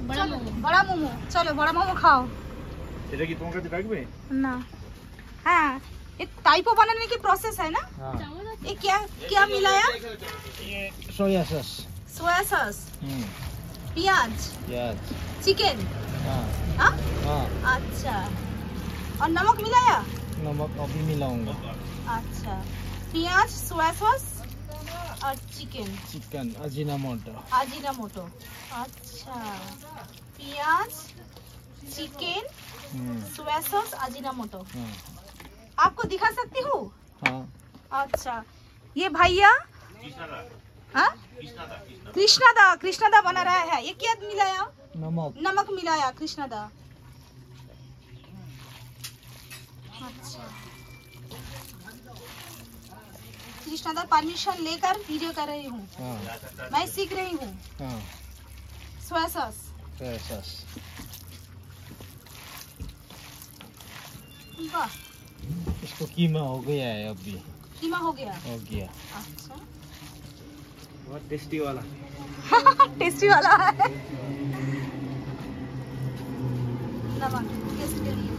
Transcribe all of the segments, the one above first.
बड़ा मोमो चलो बड़ा मोमो खाओ এটা কি তোমার কাছে রাখবে ना हाँ ये टाइपो बनाने की प्रोसेस है ना ये क्या क्या मिलाया ये सोया सॉस सोया सॉस प्याज चिकन हाँ अच्छा और नमक मिलाया नमक अभी मिलाऊंगा अच्छा प्याज सोया सॉस और चिकन अजीनामोटो अच्छा प्याज चिकन सोया सॉस अजीनामोटो आपको दिखा सकती हूँ अच्छा ये भैया कृष्णा दा बना रहा है ये क्या मिलाया नमक मिलाया कृष्णा दा अच्छा कृष्णा दा परमिशन लेकर वीडियो कर रही हूँ मैं सीख रही हूँ सोया सॉस वाह इसको कीमा हो गया है अभी कीमा हो गया अच्छा बहुत टेस्टी वाला टेस्टी वाला है नमक टेस्ट के लिए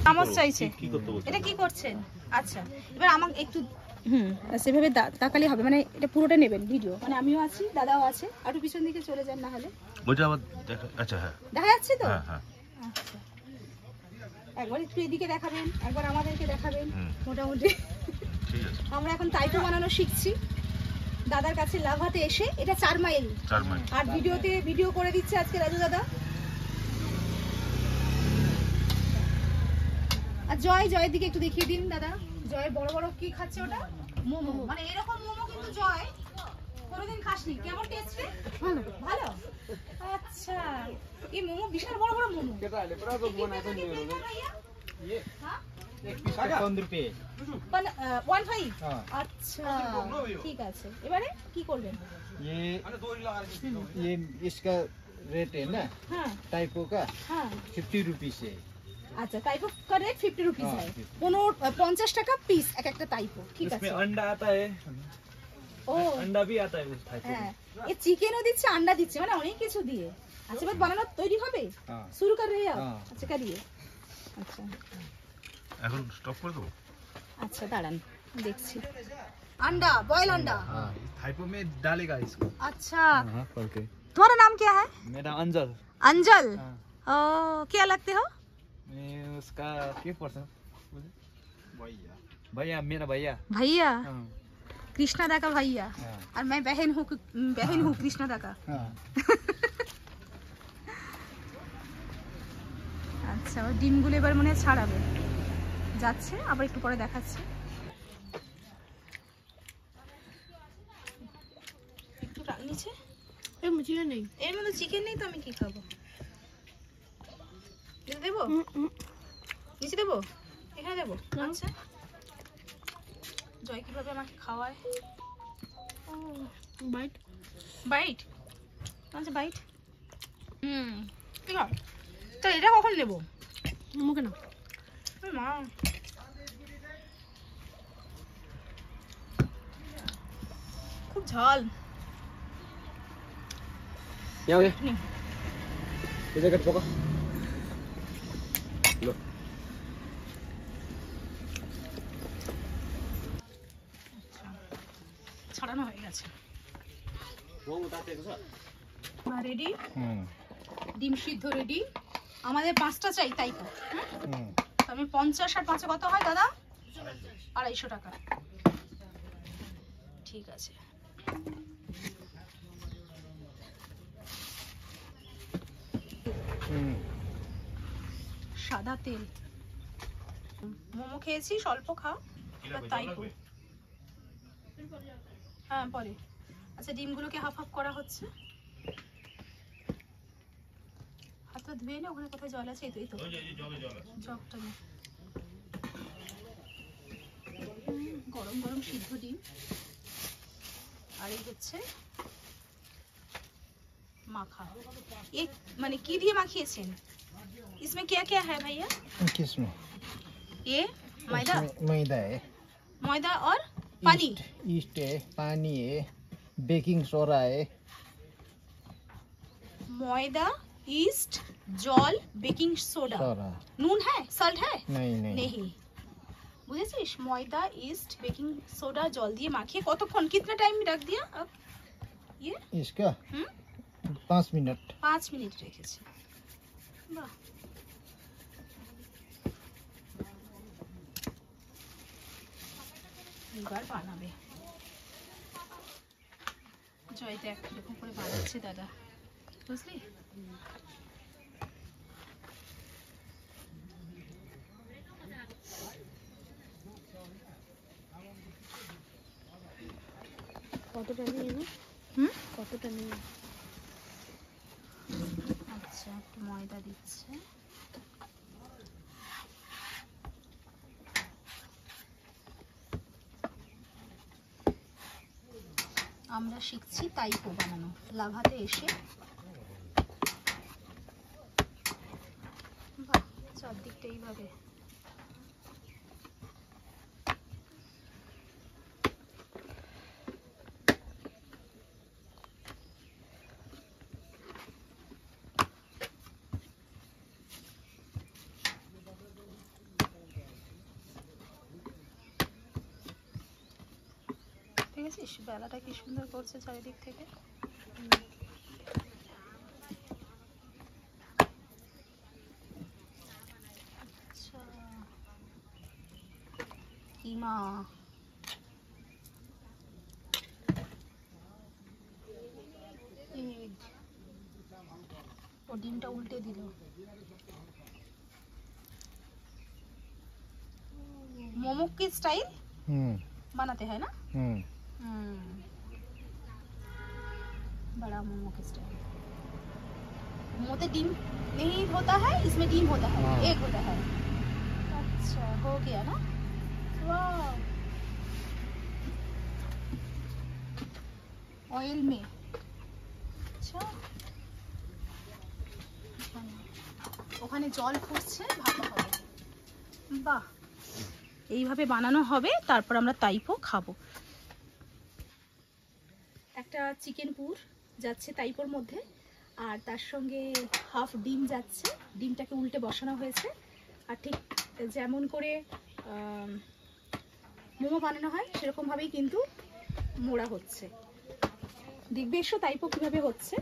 চামচ চাইছে এটা কি করছেন আচ্ছা এবার আমাকে একটু সেভাবে তাকালে হবে মানে এটা পুরোটা নেবেন ভিডিও মানে আমিও আছি দাদাও আছে একটু পিছন দিকে চলে যান না হলে ওটা আবার দেখা আচ্ছা হ্যাঁ দেখা যাচ্ছে তো হ্যাঁ আচ্ছা একবার একটু এদিকে দেখাবেন একবার আমাদেরকে দেখাবেন মোটামুটি ঠিক আছে আমরা এখন টাইপো বানানো শিখছি দাদার কাছে লাভাতে এসে এটা 4 মাইল আর ভিডিওতে ভিডিও করে দিচ্ছে আজকে রাজু দাদা আর জয়ের দিকে একটু দেখিয়ে দিন দাদা জয় বড় বড় কি খাচ্ছে ওটা মোমো মানে এরকম মোমো কিন্তু জয় কোনোদিন খাসনি কেমন টেস্ট রে ভালো আচ্ছা এই মোমো বিশাল বড় বড় মোমো কেটা ले पूरा तो बना तो नहीं हो ये हां एक पीस का 15 रुपए 15 अच्छा ठीक আছে এবারে কি করবেন ये इसका रेट है ना हां टाइपो का हां 50 रुपीस है अच्छा टाइपो का रेट 50 रुपीस है 50 টাকা পিস এক একটা টাইপো ঠিক আছে इसमें अंडा आता है ओ अंडा भी आता है उस टाइप হ্যাঁ এই চিকেনও দিচ্ছে আন্ডা দিচ্ছে মানে অনেক কিছু দিয়ে আচ্ছা বাদ বানানো তৈরি হবে শুরু कर रहे हैं आप अच्छा करिए अच्छा এখন স্টপ করে দেবো अच्छा दाड़ान देखছি अंडा बॉयल अंडा हां टाइपो में डालेगा इसको अच्छा हां करके तुम्हारा नाम क्या है मेरा अंजल ओ क्या लगते हो मैं उसका क्या पर्सन भैया मेरा भैया कृष्णा दा का भैया और मैं बहन हूँ कृष्णा दा का আচ্ছা ওই ডিমগুলো এবার মনে ছাড়াবে যাচ্ছে আবার একটু পরে দেখাচ্ছি একটু নিচে এর মধ্যে নেই এর মধ্যে চিকেন নেই তো আমি কি খাবো নিচে দেবো নিচে দেবো এখানে দেবো আচ্ছা জয় কিভাবে আমাকে খাওয়ায় বাইট আচ্ছা বাইট ঠিক আছে তো এটা কখন নেব মুখে না মা খুব ঝাল क्या हो गया इधर कट पका लो ছড়ানো হয়ে গেছে রেডি ডিম সিদ্ধ রেডি আমাদের 5টা চাই তাই তো আমি 50 আর 5 কত হয় দাদা 250 টাকা ঠিক আছে সাদা তেল মোমো খেয়েছি স্বল্প খাও তাই হ্যাঁ পরে আচ্ছা ডিমগুলোকে হাফ হাফ করা হচ্ছে হাতটা ধুয়ে না ওখানে কোথায় জল আছে এই তো জগটা গরম গরম সিদ্ধ ডিম আর এই হচ্ছে মাখা ये माने की दिए माखिएছেন इसमें क्या क्या है भैया किसमें ये मैदा मैदा है ময়দা और पानी। ईस्ट है, पानी है, बेकिंग सोडा है। ময়দা, ইস্ট, জল, বেকিং সোডা, सोडा নুন है, सल्ट है नहीं नहीं नहीं। বুঝেছিস? ময়দা, ইস্ট, বেকিং সোডা, জল দিয়ে মাখিয়ে কতক্ষণ, कितना टाइम रख दिया अब ये? इसका হুম 5 मिनट। 5 মিনিট রেখেছি। বাহ, এবার বানাবে। জয় দেখ এরকম করে বানাচ্ছে দাদা, বুঝলি? কতটা নিয়ে না? হুম কতটা নিয়ে? আচ্ছা, একটু ময়দা দিচ্ছে। আমরা শিখছি তাইপো বানানো লাভাতে এসে। বাহ, চারদিকটা এইভাবে। ঠিক আছে, বেলাটা কি সুন্দর করছে চারিদিক থেকে। আচ্ছা, কিমা এগ, ও ডিমটা উল্টে দিল। मोमो की स्टाइल बनाते हैं ना? बड़ा मोमो की स्टाइल। मोमोते डिम नहीं होता है, इसमें डिम होता है, हाँ। एग होता है। अच्छा, हो गया ना? वाह, ऑयल में। अच्छा, ওখানে জল ফুটছে, ভাপা হবে। বাহ, এইভাবে বানানো হবে, তারপর আমরা তাইপো খাবো। একটা চিকেন পুর যাচ্ছে তাইপোর মধ্যে, আর তার সঙ্গে হাফ ডিম যাচ্ছে। ডিমটাকে উল্টে বসানো হয়েছে, আর ঠিক যেমন করে মোমো বানানো হয় সেরকমভাবেই কিন্তু মোড়া হচ্ছে। দেখবে এসো তাইপো কীভাবে হচ্ছে।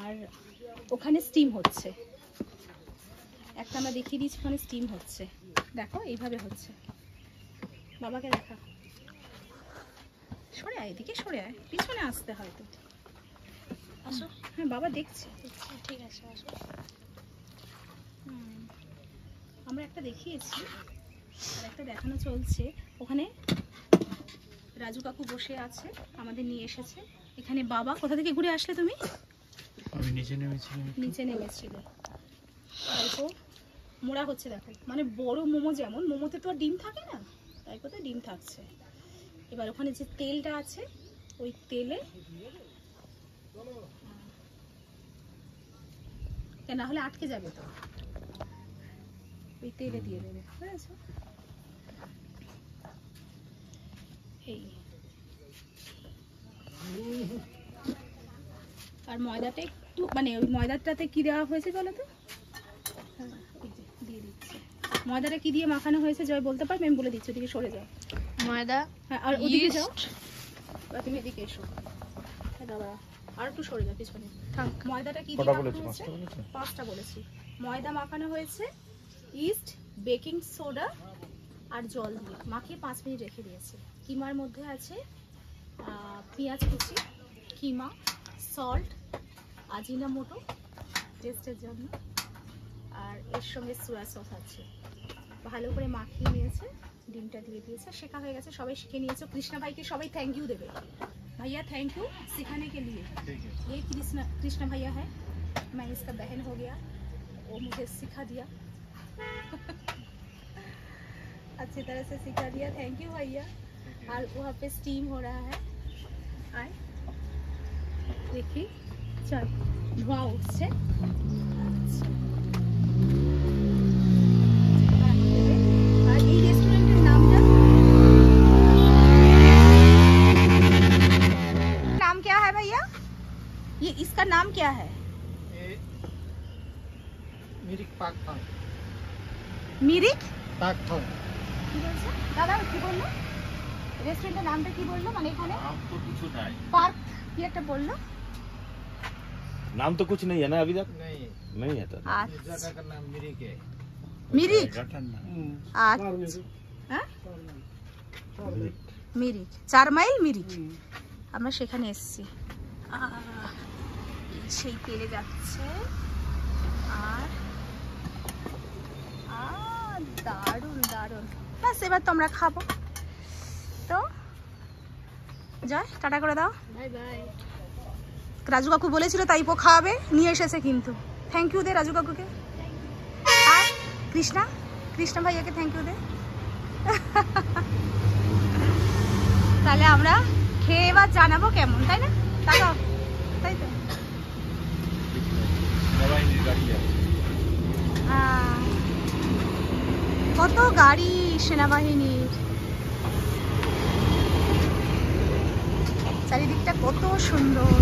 আর ওখানে স্টিম হচ্ছে, একটা আমরা দেখিয়ে দিচ্ছি, ওখানে স্টিম হচ্ছে। দেখো এইভাবে হচ্ছে। বাবাকে দেখা, সরে আয়, এদিকে সরে আয়, পিছনে আসতে হয়তো। আসো, হ্যাঁ বাবা দেখছে। ঠিক আছে, আসো। আমরা একটা দেখিয়েছি, আর একটা দেখানো চলছে। ওখানে রাজু কাকু বসে আছে, আমাদের নিয়ে এসেছে। এখানে বাবা, কোথা থেকে ঘুরে আসলে তুমি? আমি নিচে নেমেছিলাম। নিচে নেমেছিলে। তাইপো মোড়া হচ্ছে, দেখো। মানে বড় মোমো, যেমন মোমোতে তো আর ডিম থাকে না, তাইপোতে ডিম থাকছে। এবার ওখানে যে তেলটা আছে, ওই তেলে, না হলে আটকে যাবে তো, ওই তেলে দিয়ে দেবে, বুঝেছো? এই আর ময়দাটা একটু, মানে ওই ময়দাটাতে কি দেওয়া হয়েছে বলো তো? হ্যাঁ, এই যে দিয়ে দিচ্ছি। ময়দাটা কি দিয়ে মাখানো হয়েছে জয় বলতে পারবে? আমি বলে দিচ্ছি, ওদিকে সরে যাও। ময়দা, হ্যাঁ, আর ওদিকে যাও, yeast, বা তুমি এদিকে এসো। হ্যাঁ দাদা, আর একটু সরে যাও পিছনে। থাক। ময়দাটা কি দিয়ে কটা মাখানো বলেছো? হয়েছে? 5টা বলেছো? 5টা বলেছি। ময়দা মাখানো হয়েছে ইস্ট, বেকিং সোডা আর জল দিয়ে মাখিয়ে 5 মিনিট রেখে দিয়েছে। কিমার মধ্যে আছে পেঁয়াজ কুচি, কিমা, সল্ট, আজিনামোটো টেস্টের জন্য, আর এর সঙ্গে সোয়া সস আছে। ভালো করে মাখিয়ে নিয়েছে, ডিমটা দিয়ে দিয়েছে। শেখা হয়ে গেছে, সবাই শিখে নিয়েছে। কৃষ্ণা ভাইকে সবাই থ্যাংক ইউ দেবে। भैया थैंक यू सिखाने के लिए। ये कृष्णा भैया है, मैं इसका बहन हो गया, वो मुझे सिखा दिया अच्छी तरह से सिखा दिया। थैंक यू भैया। और वहाँ पे स्टीम हो रहा है, आए देखिए, चल धुआं उठছে। আর এই রেস্টুরেন্টের নামটা কি বলছে দাদা, কি বললো রেস্টুরেন্টের নামটা কি বললো? মানে এখানে নাম তো কিছু নাই। পার্ক কি একটা বললো? नाम तो कुछ नहीं है ना अभी तक? नहीं है तो। আচ্ছা का नाम मिरिक है। মিরিক। জায়গাটার নাম আচ্ছা হ্যাঁ মিরিক, 4 মাইল মিরিক। আমরা সেখানে এসেছি। সেই তেলে যাচ্ছে আর দারুণ দারুণ। ব্যাস এবার তো আমরা খাবো। তো জয় টাটা করে দাও। Bye bye. রাজু কাকু বলেছিল তাইপো খাওয়াবে, নিয়ে এসেছে কিন্তু। থ্যাংক ইউ দে রাজু কাকুকে। আর কৃষ্ণা, কৃষ্ণা ভাইয়াকে থ্যাংক ইউ দে। তাহলে আমরা খেয়ে এবার জানাবো কেমন, তাই না? তাকাও, তাই তো। সেনাবাহিনীর গাড়ি যাবে। কত গাড়ি সেনাবাহিনীর, চারিদিকটা কত সুন্দর।